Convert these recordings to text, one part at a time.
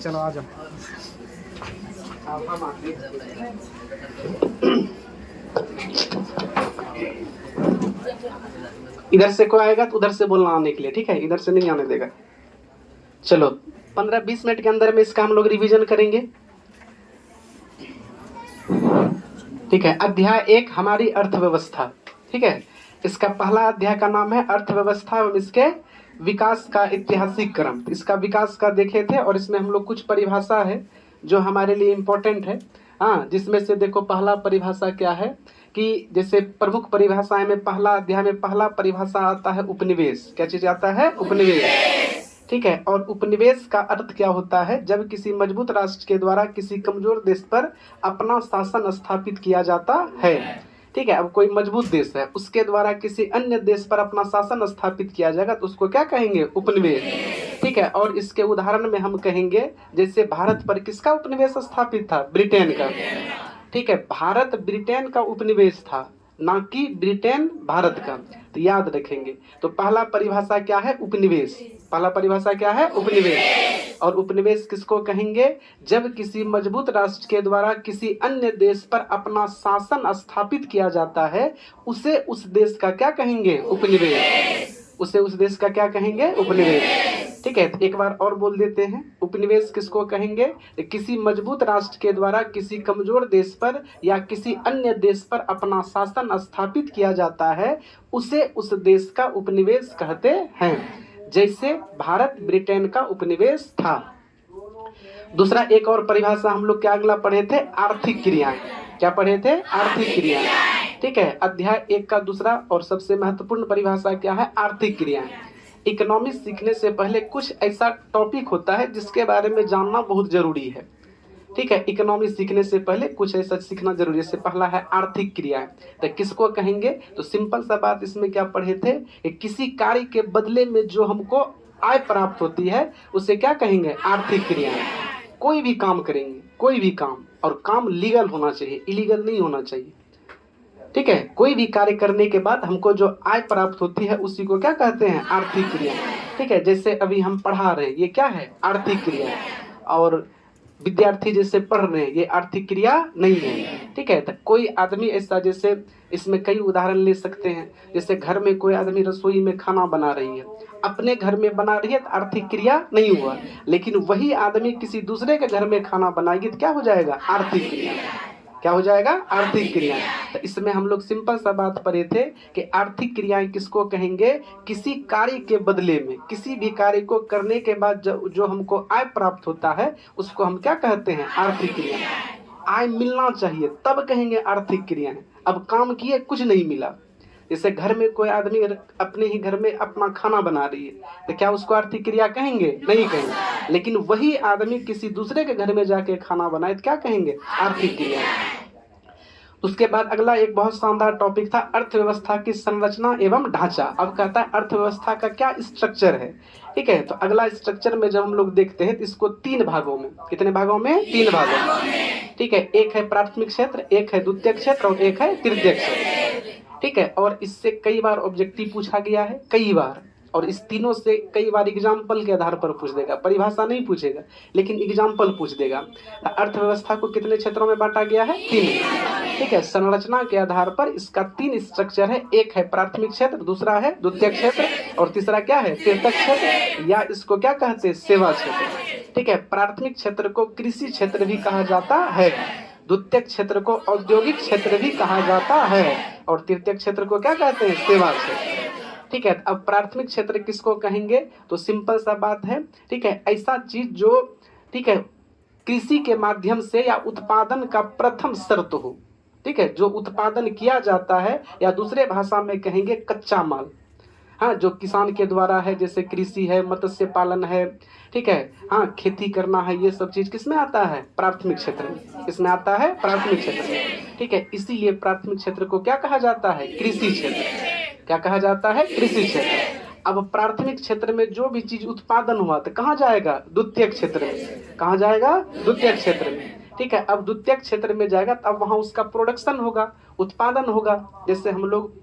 चलो आ जाओ। इधर से कोई आएगा तो उधर से बोलना आने के लिए, ठीक है? इधर से नहीं आने देगा। चलो 15-20 मिनट के अंदर में इसका हम लोग रिवीजन करेंगे, ठीक है? अध्याय 1 हमारी अर्थव्यवस्था, ठीक है? इसका पहला अध्याय का नाम है अर्थव्यवस्था एवं इसके विकास का ऐतिहासिक क्रम। इसका विकास का देखे थे और इसमें हम लोग कुछ परिभाषा है जो हमारे लिए इम्पोर्टेंट है। हाँ, जिसमें से देखो पहला परिभाषा क्या है कि जैसे प्रमुख परिभाषाएं में पहला अध्याय में पहला परिभाषा आता है उपनिवेश। क्या चीज आता है? उपनिवेश, ठीक है? और उपनिवेश का अर्थ क्या होता है? जब किसी मजबूत राष्ट्र के द्वारा किसी कमजोर देश पर अपना शासन स्थापित किया जाता है, ठीक है? अब कोई मजबूत देश है, उसके द्वारा किसी अन्य देश पर अपना शासन स्थापित किया जाएगा तो उसको क्या कहेंगे? उपनिवेश, ठीक है? और इसके उदाहरण में हम कहेंगे जैसे भारत पर किसका उपनिवेश स्थापित था? ब्रिटेन का, ठीक है? भारत ब्रिटेन का उपनिवेश था, ना कि ब्रिटेन भारत का। तो याद रखेंगे। तो पहला परिभाषा क्या है? उपनिवेश। पहला परिभाषा क्या है? उपनिवेश। और उपनिवेश किसको कहेंगे? जब किसी मजबूत राष्ट्र के द्वारा किसी अन्य देश पर अपना शासन स्थापित किया जाता है, उसे उस देश का क्या कहेंगे? उपनिवेश। उसे उस देश का क्या कहेंगे? उपनिवेश, ठीक है? एक बार और बोल देते हैं, उपनिवेश किसको कहेंगे? किसी मजबूत राष्ट्र के द्वारा किसी कमजोर देश पर या किसी अन्य देश पर अपना शासन स्थापित किया जाता है, उसे उस देश का उपनिवेश कहते हैं। जैसे भारत ब्रिटेन का उपनिवेश था। दूसरा एक और परिभाषा हम लोग क्या अगला पढ़े थे? आर्थिक क्रियाएं। क्या पढ़े थे? आर्थिक क्रियाएं, ठीक है? अध्याय 1 का दूसरा और सबसे महत्वपूर्ण परिभाषा क्या है? आर्थिक क्रियाएं। इकोनॉमिक्स सीखने से पहले कुछ ऐसा टॉपिक होता है जिसके बारे में जानना बहुत जरूरी है, ठीक है? इकोनॉमिक्स सीखने से पहले कुछ ऐसा सीखना जरूरी है। जैसे पहला है आर्थिक क्रियाएं। तो किसको कहेंगे? तो सिंपल सा बात इसमें क्या पढ़े थे कि किसी कार्य के बदले में जो हमको आय प्राप्त होती है उसे क्या कहेंगे? आर्थिक क्रियाएं। कोई भी काम करेंगे, कोई भी काम, और काम लीगल होना चाहिए, इलीगल नहीं होना चाहिए, ठीक है? कोई भी कार्य करने के बाद हमको जो आय प्राप्त होती है उसी को क्या कहते हैं? आर्थिक क्रिया, ठीक है? जैसे अभी हम पढ़ा रहे हैं, ये क्या है? आर्थिक क्रिया। और विद्यार्थी जैसे पढ़ रहे हैं, ये आर्थिक क्रिया नहीं है, ठीक है? तो कोई आदमी ऐसा, जैसे इसमें कई उदाहरण ले सकते हैं। जैसे घर में कोई आदमी रसोई में खाना बना रही है, अपने घर में बना रही है तो आर्थिक क्रिया नहीं हुआ, लेकिन वही आदमी किसी दूसरे के घर में खाना बनाएगी तो क्या हो जाएगा? आर्थिक क्रिया। क्या हो जाएगा? आर्थिक क्रियाएं। तो इसमें हम लोग सिंपल सा बात पढ़े थे कि आर्थिक क्रियाएं किसको कहेंगे? किसी कार्य के बदले में, किसी भी कार्य को करने के बाद जो हमको आय प्राप्त होता है उसको हम क्या कहते हैं? आर्थिक क्रियाएं। आय मिलना चाहिए तब कहेंगे आर्थिक क्रियाएं। अब काम किए, कुछ नहीं मिला। जैसे घर में कोई आदमी अपने ही घर में अपना खाना बना रही है तो क्या उसको आर्थिक क्रिया कहेंगे? नहीं कहेंगे। लेकिन वही आदमी किसी दूसरे के घर में जाके खाना बनाए तो क्या कहेंगे? आर्थिक क्रिया। उसके बाद अगला एक बहुत शानदार टॉपिक था अर्थव्यवस्था की संरचना एवं ढांचा। अब कहता है अर्थव्यवस्था का क्या स्ट्रक्चर है, ठीक है? तो अगला स्ट्रक्चर में जब हम लोग देखते हैं तो इसको 3 भागों में, कितने भागों में? 3 भागों में, ठीक है? एक है प्राथमिक क्षेत्र, एक है द्वितीय क्षेत्र और एक है तृतीय क्षेत्र, ठीक है? और इससे कई बार ऑब्जेक्टिव पूछा गया है, कई बार, और इस तीनों से कई बार एग्जाम्पल के आधार पर पूछ देगा। परिभाषा नहीं पूछेगा लेकिन एग्जाम्पल पूछ देगा। अर्थव्यवस्था को कितने क्षेत्रों में बांटा गया है? 3, ठीक है? संरचना के आधार पर इसका 3 स्ट्रक्चर है। एक है प्राथमिक क्षेत्र, दूसरा है द्वितीय क्षेत्र और तीसरा क्या है? तृतीय क्षेत्र, या इसको क्या कहते हैं? सेवा क्षेत्र, ठीक है? प्राथमिक क्षेत्र को कृषि क्षेत्र भी कहा जाता है, द्वितीय क्षेत्र को औद्योगिक क्षेत्र भी कहा जाता है और तृतीय क्षेत्र को क्या कहते हैं? सेवा क्षेत्र, ठीक है? अब प्राथमिक क्षेत्र किसको कहेंगे? तो सिंपल सा बात है, ठीक है? ऐसा चीज जो, ठीक है, कृषि के माध्यम से या उत्पादन का प्रथम शर्त हो, ठीक है? जो उत्पादन किया जाता है, या दूसरे भाषा में कहेंगे कच्चा माल, हाँ, जो किसान के द्वारा है, जैसे कृषि है, मत्स्य पालन है, ठीक है? हाँ, खेती करना है, ये सब चीज किसमें आता है? प्राथमिक क्षेत्र में। इसमें आता है प्राथमिक क्षेत्र में, ठीक है? इसीलिए प्राथमिक क्षेत्र को क्या कहा जाता है? कृषि क्षेत्र। क्या कहा जाता है? कृषि क्षेत्र। अब प्राथमिक क्षेत्र में जो भी चीज उत्पादन हुआ तो कहाँ जाएगा? द्वितीय क्षेत्र में। कहाँ जाएगा? द्वितीय क्षेत्र में, ठीक है? अब द्वितीय क्षेत्र में जाएगा तब वहां उसका प्रोडक्शन होगा, उत्पादन होगा। जैसे हम लोग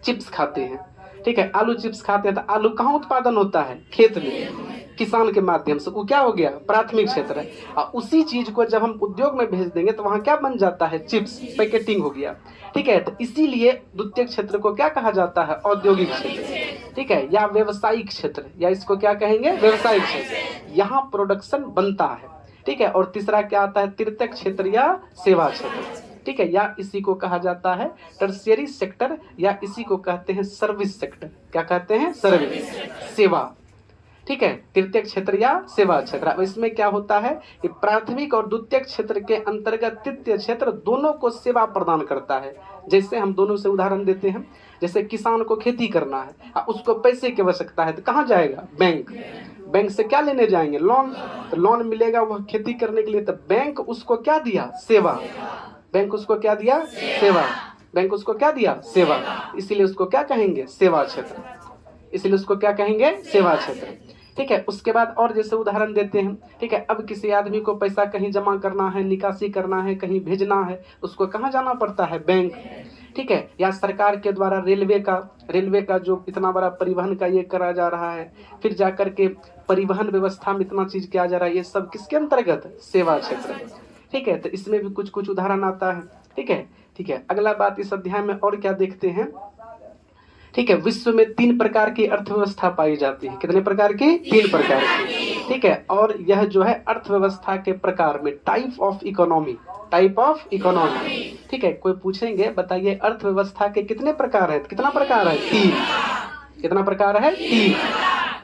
चिप्स खाते हैं, ठीक है? आलू चिप्स खाते हैं तो आलू कहाँ उत्पादन होता है? खेत में, किसान के माध्यम से, वो क्या हो गया, प्राथमिक क्षेत्र है। और उसी चीज को जब हम उद्योग में भेज देंगे तो वहाँ क्या बन जाता है, चिप्स, पैकेटिंग हो गया। ठीक है, तो इसीलिए द्वितीय क्षेत्र को क्या कहा जाता है, औद्योगिक क्षेत्र। ठीक है, या व्यवसायिक क्षेत्र, या इसको क्या कहेंगे, व्यवसायिक क्षेत्र। यहाँ प्रोडक्शन बनता है। ठीक है, और तीसरा क्या आता है, तृतीय क्षेत्र या सेवा क्षेत्र। ठीक है, या इसी को कहा जाता है टर्शियरी सेक्टर, या इसी को कहते हैं सर्विस सेक्टर। क्या कहते हैं, सर्विस, सेवा। ठीक है, तृतीय क्षेत्र या सेवा क्षेत्र। अब इसमें क्या होता है कि प्राथमिक और द्वितीय क्षेत्र के अंतर्गत तृतीय क्षेत्र दोनों को सेवा प्रदान करता है। जैसे हम दोनों से उदाहरण देते हैं, जैसे किसान को खेती करना है, उसको पैसे की आवश्यकता है, तो कहाँ जाएगा, बैंक। बैंक से क्या लेने जाएंगे, लोन। तो लोन मिलेगा वह खेती करने के लिए, तो बैंक उसको क्या दिया, सेवा। बैंक उसको क्या दिया, सेवा। बैंक उसको क्या दिया, सेवा। इसीलिए उसको क्या कहेंगे, सेवा क्षेत्र। इसलिए उसको क्या कहेंगे, सेवा क्षेत्र। ठीक है, उसके बाद और जैसे उदाहरण देते हैं। ठीक है, अब किसी आदमी को पैसा कहीं जमा करना है, निकासी करना है, कहीं भेजना है, उसको कहाँ जाना पड़ता है, बैंक। ठीक है, या सरकार के द्वारा रेलवे का जो इतना बड़ा परिवहन का ये करा जा रहा है, फिर जाकर के परिवहन व्यवस्था में इतना चीज किया जा रहा है, ये सब किसके अंतर्गत, सेवा क्षेत्र। ठीक है, तो इसमें भी कुछ कुछ उदाहरण आता है। ठीक है, ठीक है, अगला बात इस अध्याय में और क्या देखते हैं। ठीक है, विश्व में 3 प्रकार की अर्थव्यवस्था पाई जाती है। कितने प्रकार की, 3 प्रकार की। ठीक है, और यह जो है अर्थव्यवस्था के प्रकार में, type of economy, type of economy. ठीक है, कोई पूछेंगे बताइए अर्थव्यवस्था के कितने प्रकार है, कितना प्रकार है, 3। कितना प्रकार है, 3।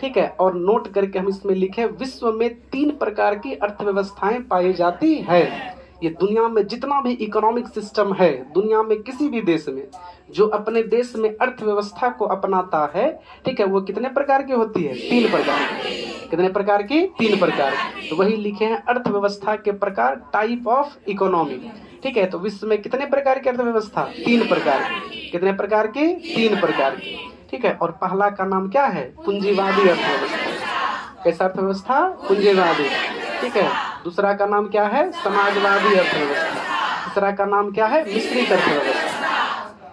ठीक है, और नोट करके हम इसमें लिखे, विश्व में 3 प्रकार की अर्थव्यवस्थाएं पाई जाती है। ये दुनिया में जितना भी इकोनॉमिक सिस्टम है, दुनिया में किसी भी देश में जो अपने देश में अर्थव्यवस्था को अपनाता है, ठीक है, वो कितने प्रकार की होती है, 3 प्रकार की। कितने प्रकार की, 3 प्रकार की। तो वही लिखे हैं अर्थव्यवस्था के प्रकार, टाइप ऑफ इकोनॉमी। ठीक है, तो विश्व में कितने प्रकार की अर्थव्यवस्था, 3 प्रकार की। कितने प्रकार की, 3 प्रकार की। ठीक है, और पहला का नाम क्या है, पूंजीवादी अर्थव्यवस्था। कैसा अर्थव्यवस्था, पूंजीवादी। ठीक है, दूसरा का नाम क्या है, समाजवादी अर्थव्यवस्था। तीसरा का नाम क्या है, मिश्रित अर्थव्यवस्था।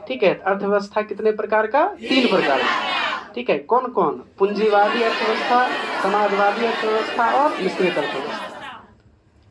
ठीक है, अर्थव्यवस्था कितने प्रकार का, 3 प्रकार का। ठीक है, कौन कौन, पूंजीवादी अर्थव्यवस्था, समाजवादी अर्थव्यवस्था और मिश्रित अर्थव्यवस्था।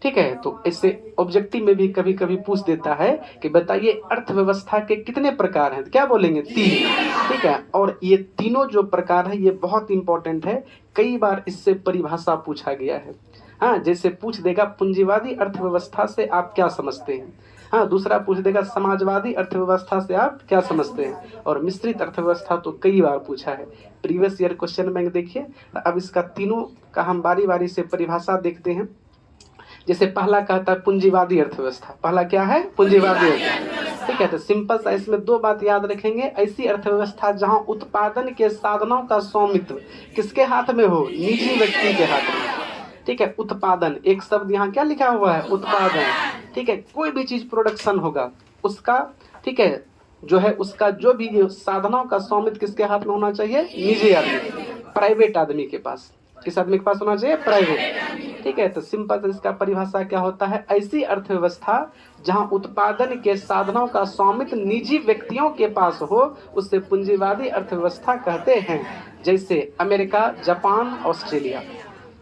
ठीक है, तो इससे ऑब्जेक्टिव में भी कभी कभी पूछ देता है कि बताइए अर्थव्यवस्था के कितने प्रकार हैं, तो क्या बोलेंगे, 3। ठीक है, और ये तीनों जो प्रकार है ये बहुत इंपॉर्टेंट है, कई बार इससे परिभाषा पूछा गया है। हाँ, जैसे पूछ देगा पूंजीवादी अर्थव्यवस्था से आप क्या समझते हैं। हाँ, दूसरा पूछ देगा समाजवादी अर्थव्यवस्था से आप क्या समझते हैं, और मिश्रित अर्थव्यवस्था तो कई बार पूछा है प्रीवियस ईयर क्वेश्चन बैंक देखिए। अब इसका तीनों का हम बारी बारी से परिभाषा देखते हैं। जैसे पहला कहता है पूंजीवादी अर्थव्यवस्था, पहला क्या है, पूंजीवादी अर्थव्यवस्था। ठीक है, तो सिंपल सा इसमें 2 बात याद रखेंगे, ऐसी अर्थव्यवस्था जहां उत्पादन के साधनों का स्वामित्व किसके हाथ में हो, निजी व्यक्ति के हाथ में। ठीक है, उत्पादन, एक शब्द यहाँ क्या लिखा हुआ है, उत्पादन। ठीक है, कोई भी चीज प्रोडक्शन होगा उसका, ठीक है, जो है उसका जो भी साधनों का स्वामित्व किसके हाथ में होना चाहिए, निजी आदमी, प्राइवेट आदमी के पास। किस आदमी के पास होना चाहिए, प्राइवेट। ठीक है, तो सिंपल से इसका परिभाषा क्या होता है, ऐसी अर्थव्यवस्था जहां उत्पादन के साधनों का स्वामित्व निजी व्यक्तियों के पास हो, उससे पूंजीवादी अर्थव्यवस्था कहते हैं। जैसे अमेरिका, जापान, ऑस्ट्रेलिया,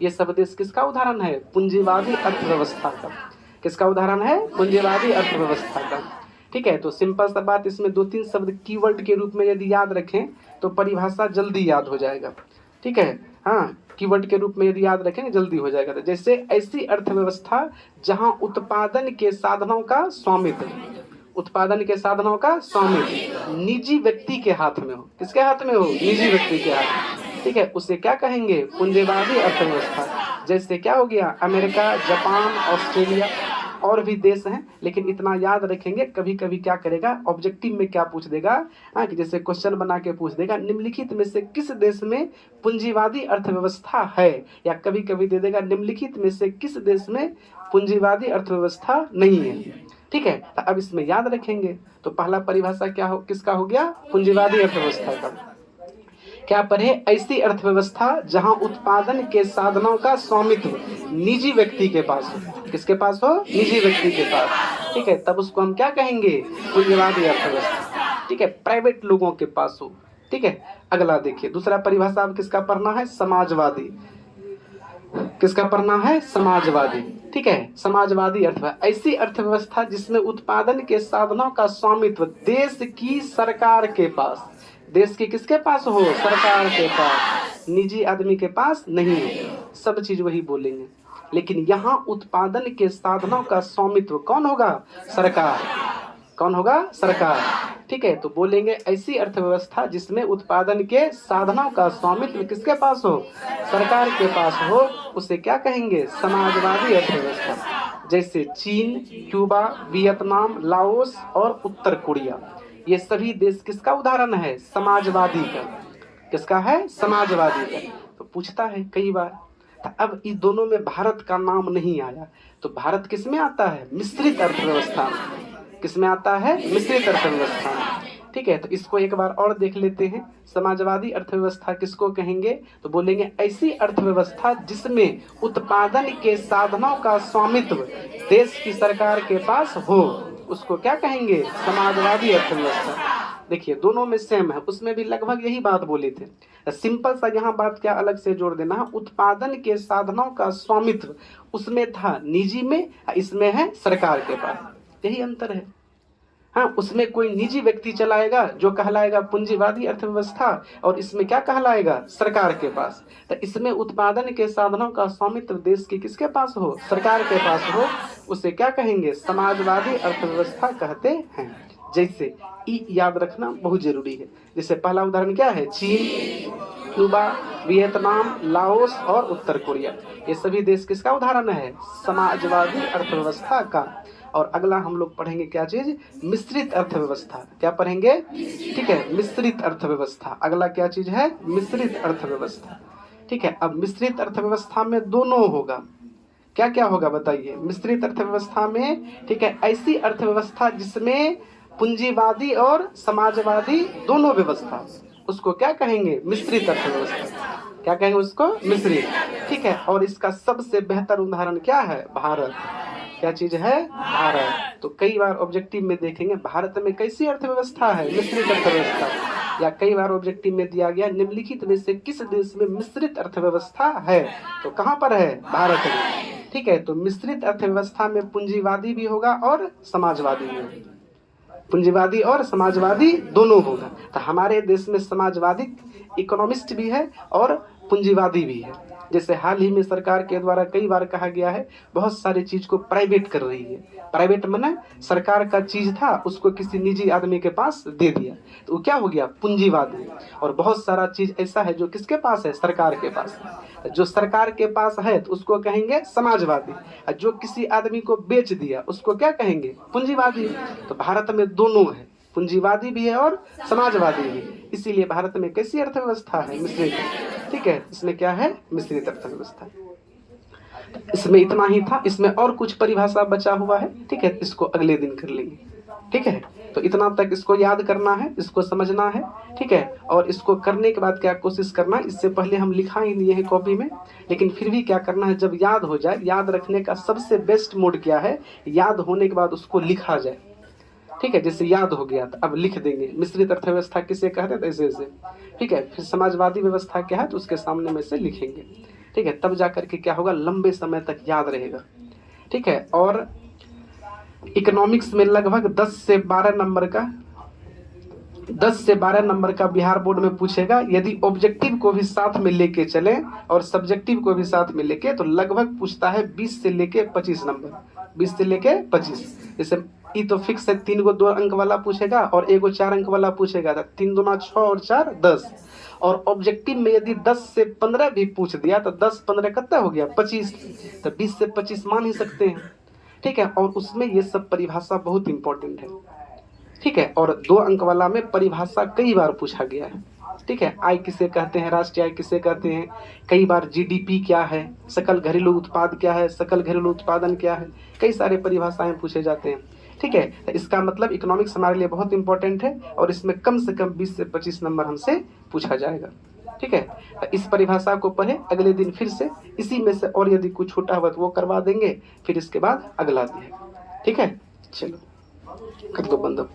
ये सब देश किसका उदाहरण है, पूंजीवादी अर्थव्यवस्था का। किसका उदाहरण है, पूंजीवादी अर्थव्यवस्था का। ठीक है, तो सिंपल सा बात, इसमें 2-3 शब्द कीवर्ड के रूप में यदि याद रखें तो परिभाषा जल्दी याद हो जाएगा। ठीक है, हाँ, कीवर्ड के रूप में यदि याद रखेंगे जल्दी हो जाएगा। तो जैसे ऐसी अर्थव्यवस्था जहां उत्पादन के साधनों का स्वामित्व, उत्पादन के साधनों का स्वामित्व निजी व्यक्ति के हाथ में हो। किसके हाथ में हो, निजी व्यक्ति के हाथ में। ठीक है, उसे क्या कहेंगे, पूंजीवादी अर्थव्यवस्था। जैसे क्या हो गया, अमेरिका, जापान, ऑस्ट्रेलिया, और भी देश हैं, लेकिन इतना याद रखेंगे। कभी कभी क्या करेगा, ऑब्जेक्टिव में क्या पूछ देगा, हाँ, कि जैसे क्वेश्चन बना के पूछ देगा, निम्नलिखित में से किस देश में पूंजीवादी अर्थव्यवस्था है, या कभी कभी दे देगा निम्नलिखित में से किस देश में पूंजीवादी अर्थव्यवस्था नहीं है। ठीक है, तो अब इसमें याद रखेंगे। तो पहला परिभाषा क्या हो, किसका हो गया, पूंजीवादी अर्थव्यवस्था का। क्या पढ़े, ऐसी अर्थव्यवस्था जहां उत्पादन के साधनों का स्वामित्व निजी व्यक्ति के पास हो। किसके पास हो, निजी व्यक्ति के पास। ठीक है, तब उसको हम क्या कहेंगे, पूंजीवादी अर्थव्यवस्था। ठीक है, प्राइवेट लोगों के पास हो। ठीक है, अगला देखिए, दूसरा परिभाषा अब किसका पढ़ना है, समाजवादी। किसका पढ़ना है? समाजवादी। ठीक है, समाजवादी अर्थव्यवस्था ऐसी अर्थव्यवस्था जिसमें उत्पादन के साधनों का स्वामित्व देश की सरकार के पास, देश की किसके पास हो? सरकार के पास, निजी आदमी के पास नहीं है। सब चीज वही बोलेंगे, लेकिन यहाँ उत्पादन के साधनों का स्वामित्व कौन होगा? सरकार। कौन होगा? सरकार। ठीक है, तो बोलेंगे ऐसी अर्थव्यवस्था जिसमें उत्पादन के साधनों का स्वामित्व किसके पास हो? सरकार के पास हो, उसे क्या कहेंगे? समाजवादी अर्थव्यवस्था। जैसे चीन, क्यूबा, वियतनाम, लाओस और उत्तर कोरिया, ये सभी देश किसका उदाहरण है? समाजवादी का। किसका है? समाजवादी का। तो पूछता है कई बार, अब इस दोनों में भारत का नाम नहीं आया, तो भारत किस में आता है? मिश्रित अर्थव्यवस्था में। किस में आता है? मिश्रित अर्थव्यवस्था में। ठीक है, तो इसको एक बार और देख लेते हैं। समाजवादी अर्थव्यवस्था किसको कहेंगे? तो बोलेंगे ऐसी अर्थव्यवस्था जिसमें उत्पादन के साधनों का स्वामित्व देश की सरकार के पास हो, उसको क्या कहेंगे? समाजवादी अर्थव्यवस्था। देखिए दोनों में सेम है, उसमें भी लगभग यही बात बोले थे। सिंपल सा यहाँ बात क्या अलग से जोड़ देना है, उत्पादन के साधनों का स्वामित्व उसमें था निजी में, इसमें है सरकार के पास। यही अंतर है। हाँ, उसमें कोई निजी व्यक्ति चलाएगा जो कहलाएगा पूंजीवादी अर्थव्यवस्था, और इसमें क्या कहलाएगा? सरकार के पास। तो इसमें उत्पादन के साधनों का स्वामित्व देश की किसके पास हो? सरकार के पास हो, उसे क्या कहेंगे? समाजवादी अर्थव्यवस्था कहते हैं। जैसे ई याद रखना बहुत जरूरी है। जैसे पहला उदाहरण क्या है? चीन, क्यूबा, वियतनाम, लाओस और उत्तर कोरिया, ये सभी देश किसका उदाहरण है? समाजवादी अर्थव्यवस्था का। और अगला हम लोग पढ़ेंगे क्या चीज? मिश्रित अर्थव्यवस्था। क्या पढ़ेंगे? ठीक है, मिश्रित अर्थव्यवस्था। अगला क्या चीज है? मिश्रित अर्थव्यवस्था। ठीक है, अब मिश्रित अर्थव्यवस्था में दोनों होगा। क्या क्या होगा बताइए? मिश्रित अर्थव्यवस्था में, ठीक है, ऐसी अर्थव्यवस्था जिसमें पूंजीवादी और समाजवादी दोनों व्यवस्था, उसको क्या कहेंगे? मिश्रित अर्थव्यवस्था। क्या कहेंगे उसको? मिश्रित। ठीक है, और इसका सबसे बेहतर उदाहरण क्या है? भारत। क्या चीज है? भारत। तो कई बार ऑब्जेक्टिव में देखेंगे भारत में कैसी अर्थव्यवस्था है? मिश्रित अर्थव्यवस्था। या कई बार ऑब्जेक्टिव में दिया गया निम्नलिखित में से किस देश में मिश्रित अर्थव्यवस्था है? तो कहाँ पर है? भारत में। ठीक है, तो मिश्रित अर्थव्यवस्था में पूंजीवादी भी होगा और समाजवादी भी होगा। पूंजीवादी और समाजवादी दोनों होगा। तो हमारे देश में समाजवादी इकोनॉमिस्ट भी है और पूंजीवादी भी है। जैसे हाल ही में सरकार के द्वारा कई बार कहा गया है बहुत सारी चीज को प्राइवेट कर रही है। प्राइवेट माने सरकार का चीज था उसको किसी निजी आदमी के पास दे दिया, तो वो क्या हो गया? पूंजीवादी। और बहुत सारा चीज ऐसा है जो किसके पास है? सरकार के पास है। जो सरकार के पास है तो उसको कहेंगे समाजवादी, और जो किसी आदमी को बेच दिया उसको क्या कहेंगे? पूंजीवादी। तो भारत में दोनों है, पूंजीवादी भी है और समाजवादी भी। इसीलिए भारत में कैसी अर्थव्यवस्था है? मिश्रित। ठीक है, इसमें क्या है? मिश्रित अर्थव्यवस्था। इसमें इतना ही था, इसमें और कुछ परिभाषा बचा हुआ है। ठीक है, इसको अगले दिन कर लेंगे। ठीक है, तो इतना तक इसको याद करना है, इसको समझना है। ठीक है, और इसको करने के बाद क्या कोशिश करना है, इससे पहले हम लिखा ही लिए हैं कॉपी में, लेकिन फिर भी क्या करना है, जब याद हो जाए, याद रखने का सबसे बेस्ट मोड क्या है? याद होने के बाद उसको लिखा जाए। ठीक है, जैसे याद हो गया तो अब लिख देंगे मिश्रित अर्थव्यवस्था किसे कहते हैं, ऐसे ऐसे। ठीक है, फिर समाजवादी व्यवस्था क्या है तो उसके सामने में से लिखेंगे। ठीक है, तब जाकर के क्या होगा? लंबे समय तक याद रहेगा। ठीक है, और इकोनॉमिक्स में लगभग 10 से 12 नंबर का बिहार बोर्ड में पूछेगा। यदि ऑब्जेक्टिव को भी साथ में लेके चले और सब्जेक्टिव को भी साथ में लेके, तो लगभग पूछता है 20 से लेके 25 नंबर। 20 से लेके 25। जैसे ई तो फिक्स है, 3 को 2 अंक वाला पूछेगा और 1 को 4 अंक वाला पूछेगा, 3 दूना 6 और 4 10। और ऑब्जेक्टिव में यदि 10 से 15 भी पूछ दिया तो 10 15 कितना हो गया? 25। तो 20 से 25 मान ही सकते हैं। ठीक है, और उसमें ये सब परिभाषा बहुत इंपॉर्टेंट है। ठीक है, और 2 अंक वाला में परिभाषा कई बार पूछा गया है। ठीक है, आय किसे कहते हैं, राष्ट्रीय आय किसे कहते हैं, कई बार जीडीपी क्या है, सकल घरेलू उत्पाद क्या है, सकल घरेलू उत्पादन क्या है, कई सारे परिभाषाएं पूछे जाते हैं। ठीक है, तो इसका मतलब इकोनॉमिक्स हमारे लिए बहुत इंपॉर्टेंट है और इसमें कम से कम 20 से 25 नंबर हमसे पूछा जाएगा। ठीक है, तो इस परिभाषा को पढ़े, अगले दिन फिर से इसी में से और यदि कुछ छूटा हुआ तो वो करवा देंगे, फिर इसके बाद अगला दिन। ठीक है, चलो कर दो बंद।